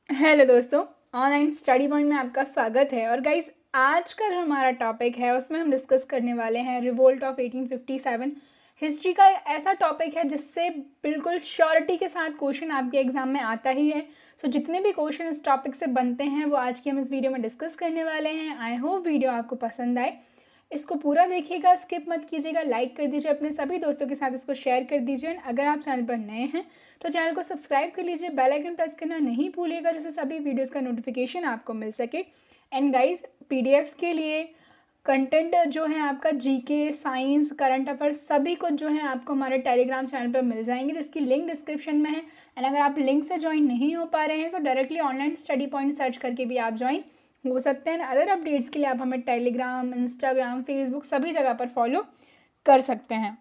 Hello दोस्तों, online study point में आपका स्वागत है। और गाइस, आज का जो हमारा टॉपिक है उसमें हम डिस्कस करने वाले हैं रिवोल्ट ऑफ 1857। हिस्ट्री का ऐसा टॉपिक है जिससे बिल्कुल श्योरिटी के साथ क्वेश्चन आपके एग्जाम में आता ही है। सो जितने भी क्वेश्चन इस टॉपिक से बनते हैं वो आज की हम इस वीडियो में डिस्कस करने वाले हैं। आई होप वीडियो आपको पसंद आए। इसको पूरा देखिएगा, स्किप मत कीजिएगा, लाइक कर दीजिए, अपने सभी दोस्तों के साथ इसको शेयर कर दीजिए। अगर आप चैनल पर नए हैं तो चैनल को सब्सक्राइब कर लीजिए, बेल आइकन प्रेस करना नहीं भूलिएगा जिससे सभी वीडियोस का नोटिफिकेशन आपको मिल सके। एंड गाइस, पीडीएफ्स के लिए कंटेंट जो है आपका जीके, साइंस, करंट अफेयर्स सभी कुछ जो है आपको हमारे टेलीग्राम चैनल पर मिल जाएंगे, जिसकी लिंक डिस्क्रिप्शन में है। एंड अगर आप लिंक से ज्वाइन नहीं हो पा रहे हैं तो directly online study point search करके भी आप ज्वाइन हो सकते हैं। अदर अपडेट्स के लिए आप हमें टेलीग्राम, इंस्टाग्राम, फेसबुक सभी जगह पर फॉलो कर सकते हैं।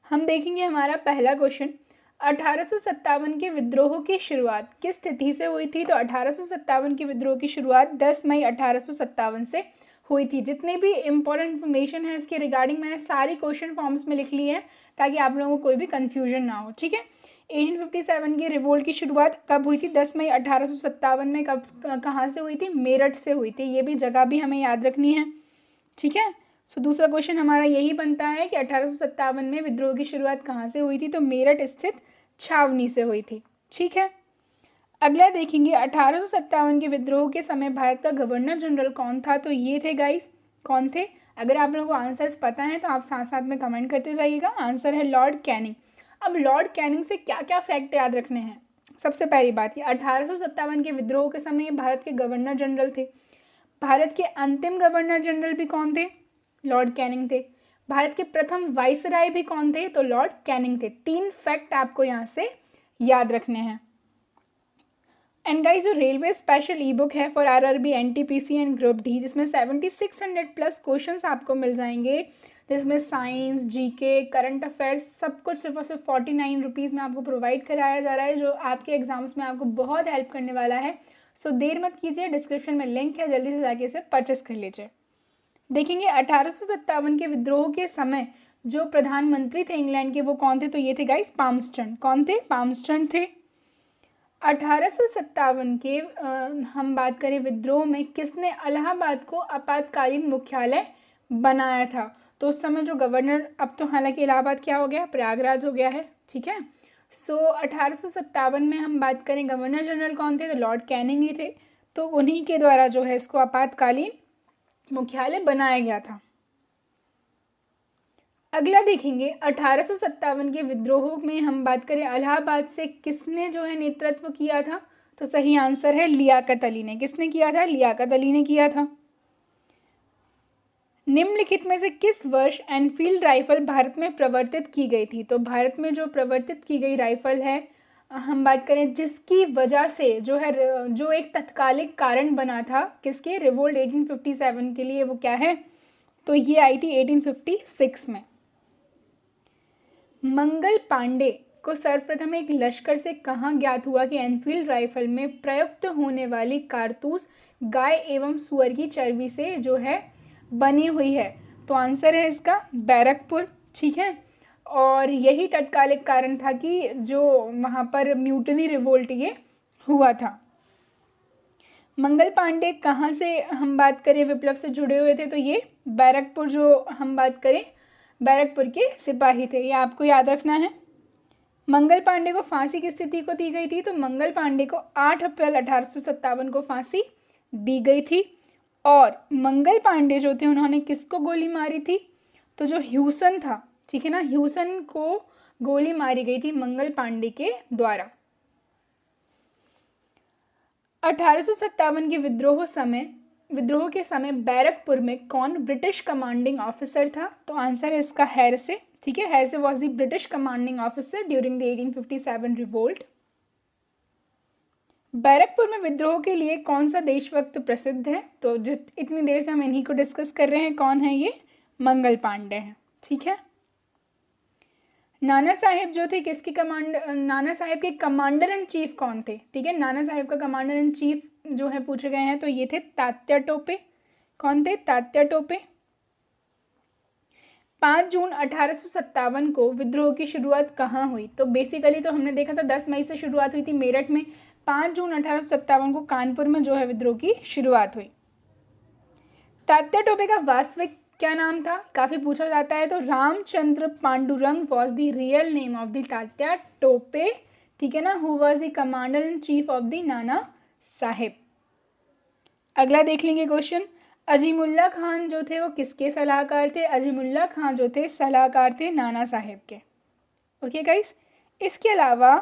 हम देखेंगे हमारा पहला क्वेश्चन, 1857 के विद्रोह की शुरुआत किस तिथि से हुई थी। तो 1857 के विद्रोह की शुरुआत 10 मई 1857 से हुई थी। जितने भी इंपॉर्टेंट इन्फॉर्मेशन है इसके रिगार्डिंग मैंने सारी क्वेश्चन फॉर्म्स में लिख ली है ताकि आप लोगों को कोई भी कंफ्यूजन ना हो। ठीक है, 1857 की रिवोल्ट की शुरुआत कब हुई थी? 10 मई 1857 में। कब, कहाँ से हुई थी? मेरठ से हुई थी। ये भी जगह भी हमें याद रखनी है। ठीक है, सो दूसरा क्वेश्चन हमारा यही बनता है कि 1857 में विद्रोह की शुरुआत कहाँ से हुई थी? तो मेरठ स्थित छावनी से हुई थी। ठीक है, अगला देखेंगे 1857 के विद्रोह के समय भारत का गवर्नर जनरल कौन था? तो ये थे गाइस, कौन थे? अगर आप लोगों को आंसर्स पता है तो आप साथ साथ में कमेंट करते जाइएगा। आंसर है लॉर्ड कैनिंग। अब लॉर्ड कैनिंग से क्या क्या फैक्ट याद रखने हैं? सबसे पहली बात, ये 1857 के विद्रोह के समय भारत के गवर्नर जनरल थे। भारत के अंतिम गवर्नर जनरल भी कौन थे? लॉर्ड कैनिंग थे। भारत के प्रथम वाइसराय भी कौन थे? तो लॉर्ड कैनिंग थे। 3 फैक्ट आपको यहाँ से याद रखने हैं। एंड गाइस, जो रेलवे स्पेशल ई बुक है for RRB, NTPC and group D, जिसमें 7600 प्लस क्वेश्चंस आपको मिल जाएंगे, जिसमें साइंस, जीके, करंट अफेयर्स सब कुछ सिर्फ और सिर्फ 49 रुपीज़ में आपको प्रोवाइड कराया जा रहा है, जो आपके एग्जाम्स में आपको बहुत हेल्प करने वाला है। सो देर मत कीजिए, डिस्क्रिप्शन में लिंक है, जल्दी से जाके इसे परचेस कर लीजिए। देखेंगे 1857 के विद्रोह के समय जो प्रधानमंत्री थे इंग्लैंड के, वो कौन थे? तो ये थे गाइस पाल्मस्टन। कौन थे? पाल्मस्टन थे। 1857 के हम बात करें विद्रोह में किसने इलाहाबाद को आपातकालीन मुख्यालय बनाया था? तो उस समय जो गवर्नर, अब तो हालांकि इलाहाबाद क्या हो गया? प्रयागराज हो गया है। ठीक है, सो 1857 में हम बात करें गवर्नर जनरल कौन थे? तो लॉर्ड कैनिंग ही थे। तो उन्हीं के द्वारा जो है इसको आपातकालीन मुख्यालय बनाया गया था। अगला देखेंगे 1857 के विद्रोह में हम बात करें इलाहाबाद से किसने जो है नेतृत्व किया था? तो सही आंसर है लियाकत अली ने। किसने किया था? लियाकत अली ने किया था। निम्नलिखित में से किस वर्ष एनफील्ड राइफल भारत में प्रवर्तित की गई थी? तो भारत में जो प्रवर्तित की गई राइफल है, हम बात करें जिसकी वजह से जो है, जो एक तत्कालिक कारण बना था किसके? रिवोल्ट 1857 के लिए, वो क्या है? तो ये आई थी 1856 में। मंगल पांडे को सर्वप्रथम एक लश्कर से कहाँ ज्ञात हुआ कि एनफील्ड राइफल में प्रयुक्त होने वाली कारतूस गाय एवं सुअर की चर्बी से जो है बनी हुई है? तो आंसर है इसका बैरकपुर। ठीक है, और यही तत्कालिक कारण था कि जो वहाँ पर म्यूटनी रिवोल्ट ये हुआ था। मंगल पांडे कहाँ से हम बात करें विप्लव से जुड़े हुए थे? तो ये बैरकपुर, जो हम बात करें बैरकपुर के सिपाही थे, ये आपको याद रखना है। मंगल पांडे को फांसी किस तिथि को दी गई थी? तो मंगल पांडे को 8 अप्रैल 1857 को फांसी दी गई थी। और मंगल पांडे जो थे उन्होंने किसको गोली मारी थी? तो जो ह्यूसन था, ठीक है ना, ह्यूसन को गोली मारी गई थी मंगल पांडे के द्वारा। 1857 के विद्रोह के समय बैरकपुर में कौन ब्रिटिश कमांडिंग ऑफिसर था? तो आंसर है इसका हेरसे। ठीक है, Hearsey was the British commanding officer during the 1857 revolt. Barrackpore में विद्रोह के लिए कौन सा देशभक्त प्रसिद्ध है? तो इतनी देर से हम इन्हीं को डिस्कस कर रहे हैं। कौन है ये? मंगल पांडे हैं। ठीक है, नाना साहेब जो थे किसके नाना साहेब के कमांडर इन चीफ कौन थे? ठीक है, नाना साहेब का कमांडर इन चीफ जो है पूछे गए हैं तो ये थे तात्या टोपे। कौन थे? तात्या टोपे। 5 जून 1857 को विद्रोह की शुरुआत कहाँ हुई? तो बेसिकली तो हमने देखा था 10 मई से शुरुआत हुई थी मेरठ में, 5 जून 1857 को कानपुर में जो है विद्रोह की शुरुआत हुई। तात्या टोपे का वास्तविक क्या नाम था? काफ़ी पूछा जाता है। तो Ramchandra Pandurang was the real name of the Tatya Tope, ठीक है ना, who was the commander in chief of the Nana Saheb. अगला देख लेंगे क्वेश्चन। अजीमुल्ला खान जो थे वो किसके सलाहकार थे? अजीमुल्ला खान जो थे सलाहकार थे नाना साहेब के। ओके गाइस, इसके अलावा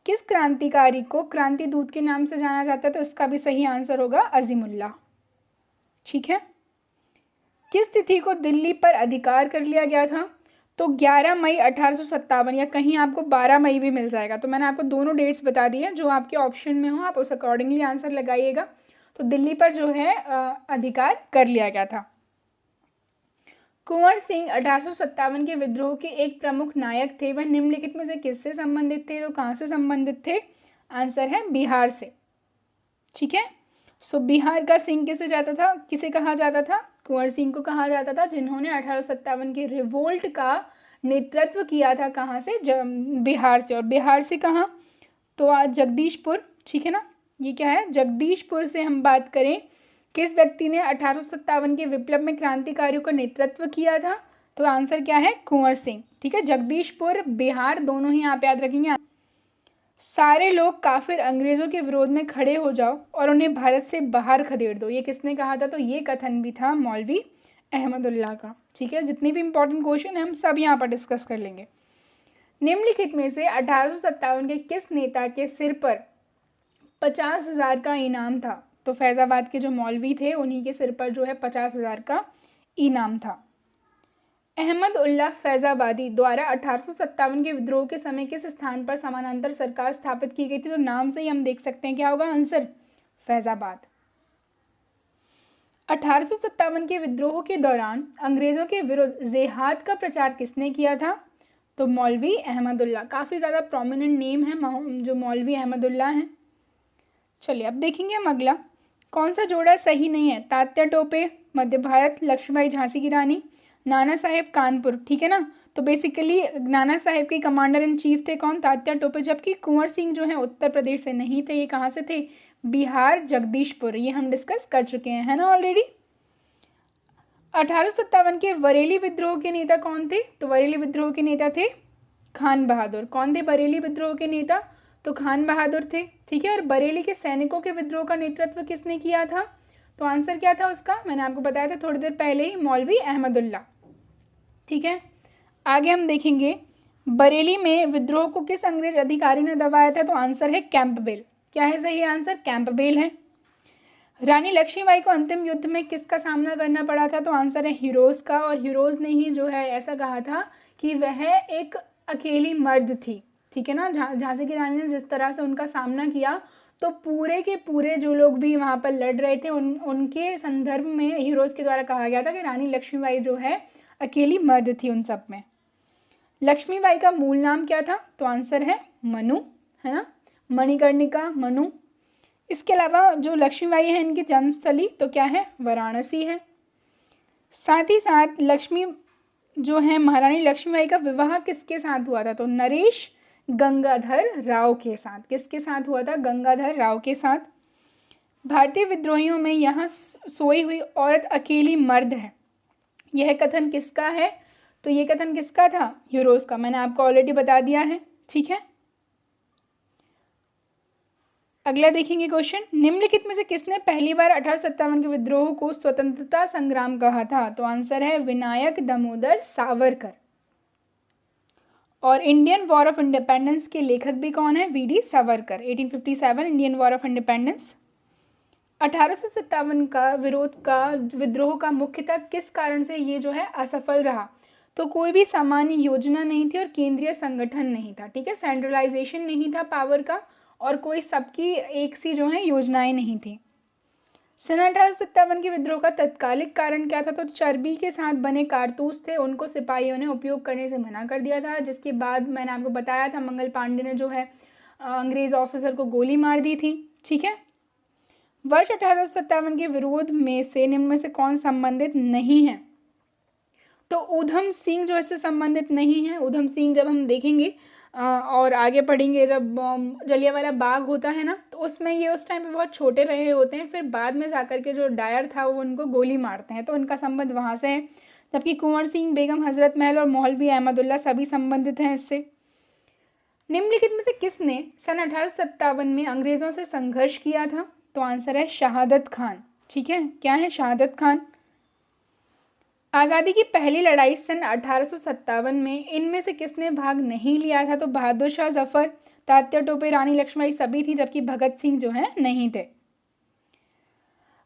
किस क्रांतिकारी को क्रांति दूत के नाम से जाना जाता है? तो इसका भी सही आंसर होगा अजीमुल्ला, ठीक है। किस तिथि को दिल्ली पर अधिकार कर लिया गया था? तो 11 मई 1857, या कहीं आपको 12 मई भी मिल जाएगा। तो मैंने आपको दोनों डेट्स बता दी हैं, जो आपके ऑप्शन में हो आप उस अकॉर्डिंगली आंसर लगाइएगा। तो दिल्ली पर जो है अधिकार कर लिया गया था। कुंवर सिंह 1857 के विद्रोह के एक प्रमुख नायक थे, वह निम्नलिखित में से किससे संबंधित थे? तो कहाँ से संबंधित थे? आंसर है बिहार से, ठीक है। सो बिहार का सिंह किसे जाता था, किसे कहा जाता था? कुंवर सिंह को कहा जाता था, जिन्होंने 1857 के रिवोल्ट का नेतृत्व किया था। कहाँ से? बिहार से। और बिहार से कहाँ? तो आज जगदीशपुर, ठीक है ना, ये क्या है? जगदीशपुर से हम बात करें, किस व्यक्ति ने 1857 के विप्लव में क्रांतिकारियों का नेतृत्व किया था? तो आंसर क्या है? कुंवर सिंह, ठीक है। जगदीशपुर, बिहार, दोनों ही आप याद रखेंगे। सारे लोग काफिर अंग्रेजों के विरोध में खड़े हो जाओ और उन्हें भारत से बाहर खदेड़ दो, ये किसने कहा था? तो ये कथन भी था मौलवी अहमदुल्ला का, ठीक है। जितने भी इंपॉर्टेंट क्वेश्चन है हम सब यहाँ पर डिस्कस कर लेंगे। निम्नलिखित में से 1857 के किस नेता के सिर पर 50,000 का इनाम था? तो फैजाबाद के जो मौलवी थे उन्हीं के सिर पर जो है 50,000 का इनाम था। अहमद उल्लाह फैजाबादी द्वारा 1857 के विद्रोह के समय किस स्थान पर समानांतर सरकार स्थापित की गई थी? तो नाम से ही हम देख सकते हैं क्या होगा आंसर? फैजाबाद। 1857 के विद्रोह के दौरान अंग्रेजों के विरुद्ध जिहाद का प्रचार किसने किया था? तो मौलवी अहमदुल्ला। काफ़ी ज़्यादा प्रोमिनेंट नेम है जो मौलवी अहमदुल्ला हैं। चलिए अब देखेंगे हम अगला, कौन सा जोड़ा सही नहीं है? तात्या टोपे मध्य भारत, लक्ष्मीबाई झांसी की रानी, नाना साहेब कानपुर, ठीक है ना। तो बेसिकली नाना साहेब के कमांडर इन चीफ थे कौन? तात्या टोपे। जबकि कुंवर सिंह जो है उत्तर प्रदेश से नहीं थे, ये कहाँ से थे? बिहार, जगदीशपुर। ये हम डिस्कस कर चुके हैं, है ना ऑलरेडी। 1857 के बरेली विद्रोह के नेता कौन थे? तो बरेली विद्रोह के नेता थे खान बहादुर। कौन थे बरेली विद्रोह के नेता? तो खान बहादुर थे, ठीक है। और बरेली के सैनिकों के विद्रोह का नेतृत्व किसने किया था? तो आंसर क्या था उसका? मैंने आपको बताया था थोड़ी देर पहले ही, मौलवी अहमदुल्ला, ठीक है। आगे हम देखेंगे, बरेली में विद्रोह को किस अंग्रेज अधिकारी ने दबाया था? तो आंसर है कैंपबेल। क्या है सही आंसर? कैंपबेल है। रानी लक्ष्मीबाई को अंतिम युद्ध में किसका सामना करना पड़ा था? तो आंसर है हीरोज का। और हीरोज ने ही जो है ऐसा कहा था कि वह एक अकेली मर्द थी, ठीक है ना। झांसी की रानी ने जिस तरह से उनका सामना किया, तो पूरे के पूरे जो लोग भी वहाँ पर लड़ रहे थे उनके संदर्भ में हीरोज के द्वारा कहा गया था कि रानी लक्ष्मीबाई जो है अकेली मर्द थी उन सब में। लक्ष्मीबाई का मूल नाम क्या था? तो आंसर है मनु, है ना, मणिकर्णिका, मनु। इसके अलावा जो लक्ष्मीबाई है इनकी जन्मस्थली तो क्या है? वाराणसी है। साथ ही साथ लक्ष्मी जो है महारानी लक्ष्मीबाई का विवाह किसके साथ हुआ था? तो नरेश गंगाधर राव के साथ। किसके साथ हुआ था? गंगाधर राव के साथ। भारतीय विद्रोहियों में यहाँ सोई हुई औरत अकेली मर्द है, यह कथन किसका है? तो ये कथन किसका था? हीरोज का। मैंने आपको ऑलरेडी बता दिया है, ठीक है। अगला देखेंगे क्वेश्चन, निम्नलिखित में से किसने पहली बार 1857 के विद्रोह को स्वतंत्रता संग्राम कहा था? तो आंसर है विनायक दामोदर सावरकर। और इंडियन वॉर ऑफ इंडिपेंडेंस के लेखक भी कौन है? VD Savarkar. 1857 Indian War of Independence. 1857 का विद्रोह का मुख्यतः किस कारण से ये जो है असफल रहा? तो कोई भी सामान्य योजना नहीं थी और केंद्रीय संगठन नहीं था, ठीक है। सेंट्रलाइजेशन नहीं था पावर का, और कोई सबकी एक सी जो है योजनाएं नहीं थी। सन 1857 के विद्रोह का तत्कालिक कारण क्या था? तो चर्बी के साथ बने कारतूस थे, उनको सिपाहियों ने उपयोग करने से मना कर दिया था, जिसके बाद मैंने आपको बताया था मंगल पांडे ने जो है अंग्रेज ऑफिसर को गोली मार दी थी, ठीक है। वर्ष 1857 के विरोध में से निम्न में से कौन संबंधित नहीं है? तो ऊधम सिंह जो इससे संबंधित नहीं है। ऊधम सिंह जब हम देखेंगे और आगे पढ़ेंगे, जब जलियांवाला बाग होता है ना, तो उसमें ये उस टाइम पे बहुत छोटे रहे होते हैं, फिर बाद में जाकर के जो डायर था वो उनको गोली मारते हैं, तो उनका संबंध वहाँ से है। जबकि कुंवर सिंह, बेगम हजरत महल और मौलवी अहमदुल्ला सभी संबंधित हैं इससे। निम्नलिखित में से किसने सन 1857 में अंग्रेज़ों से संघर्ष किया था? तो आंसर है शहादत खान। ठीक है, क्या है? शहादत खान। आज़ादी की पहली लड़ाई सन 1857 में इनमें से किसने भाग नहीं लिया था? तो बहादुर शाह जफर, तात्या टोपे, रानी लक्ष्मीबाई सभी थी, जबकि भगत सिंह जो है नहीं थे।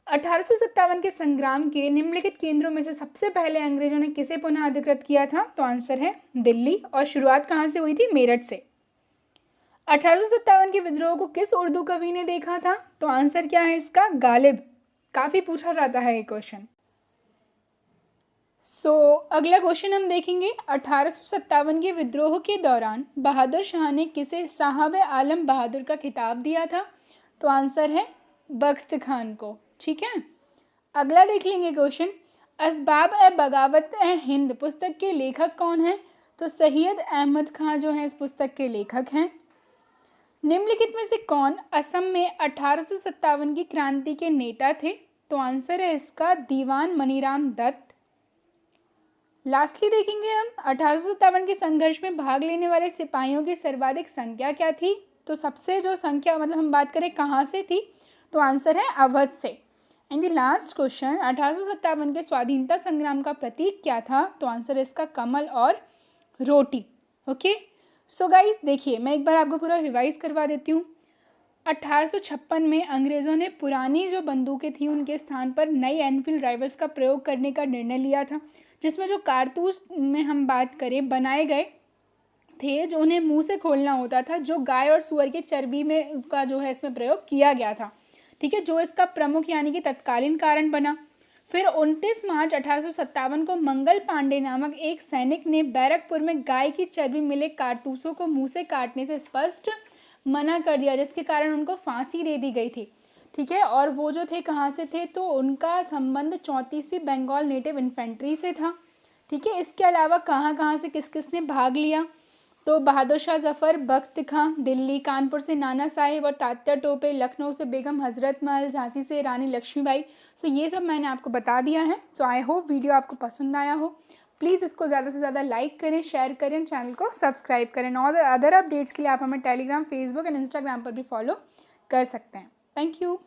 1857 के संग्राम के निम्नलिखित केंद्रों में से सबसे पहले अंग्रेजों ने किसे पुनः अधिकृत किया था? तो आंसर है दिल्ली। और शुरुआत कहाँ से हुई थी? मेरठ से। 1857 के विद्रोह को किस उर्दू कवि ने देखा था? तो आंसर क्या है इसका? गालिब। काफ़ी पूछा जाता है ये क्वेश्चन। अगला क्वेश्चन हम देखेंगे। 1857 के विद्रोह के दौरान बहादुर शाह ने किसे साहब आलम बहादुर का खिताब दिया था? तो आंसर है बख्त खान को। ठीक है, अगला देख लेंगे क्वेश्चन। असबाब ए बगावत ए हिंद पुस्तक के लेखक कौन है? तो सैयद अहमद खां जो है इस पुस्तक के लेखक हैं। निम्नलिखित में से कौन असम में 1857 की क्रांति के नेता थे? तो आंसर है इसका दीवान मनीराम दत्त। लास्टली देखेंगे हम 1857 के संघर्ष में भाग लेने वाले सिपाहियों की सर्वाधिक संख्या क्या थी? तो सबसे जो संख्या, मतलब हम बात करें कहाँ से थी, तो आंसर है अवध से। एंड द लास्ट क्वेश्चन, 1857 के स्वाधीनता संग्राम का प्रतीक क्या था? तो आंसर है इसका कमल और रोटी। ओके, सो गाइस देखिए, मैं एक बार आपको पूरा रिवाइज करवा देती हूँ। 1856 में अंग्रेज़ों ने पुरानी जो बंदूकें थी उनके स्थान पर नई एनफील्ड राइफल्स का प्रयोग करने का निर्णय लिया था, जिसमें जो कारतूस में हम बात करें बनाए गए थे, जो उन्हें मुंह से खोलना होता था, जो गाय और सुअर की चर्बी में उसका जो है इसमें प्रयोग किया गया था। ठीक है, जो इसका प्रमुख यानी कि तत्कालीन कारण बना। फिर 29 मार्च 1857 को मंगल पांडे नामक एक सैनिक ने बैरकपुर में गाय की चर्बी मिले कारतूसों को मुंह से काटने से स्पष्ट मना कर दिया, जिसके कारण उनको फांसी दे दी गई थी। ठीक है, और वो जो थे कहाँ से थे? तो उनका संबंध 34वीं बंगाल नेटिव इन्फेंट्री से था। ठीक है, इसके अलावा कहाँ कहाँ से किस किस ने भाग लिया? तो बहादुर शाह जफर, बख्त खां, दिल्ली, कानपुर से नाना साहिब और तात्या टोपे, लखनऊ से बेगम हजरत महल, झांसी से रानी लक्ष्मीबाई। सो ये सब मैंने आपको बता दिया है। सो आई होप वीडियो आपको पसंद आया हो। प्लीज़ इसको ज़्यादा से ज़्यादा लाइक करें, शेयर करें, चैनल को सब्सक्राइब करें। और अदर अपडेट्स के लिए आप हमें टेलीग्राम, फेसबुक एंड इंस्टाग्राम पर भी फॉलो कर सकते हैं। Thank you.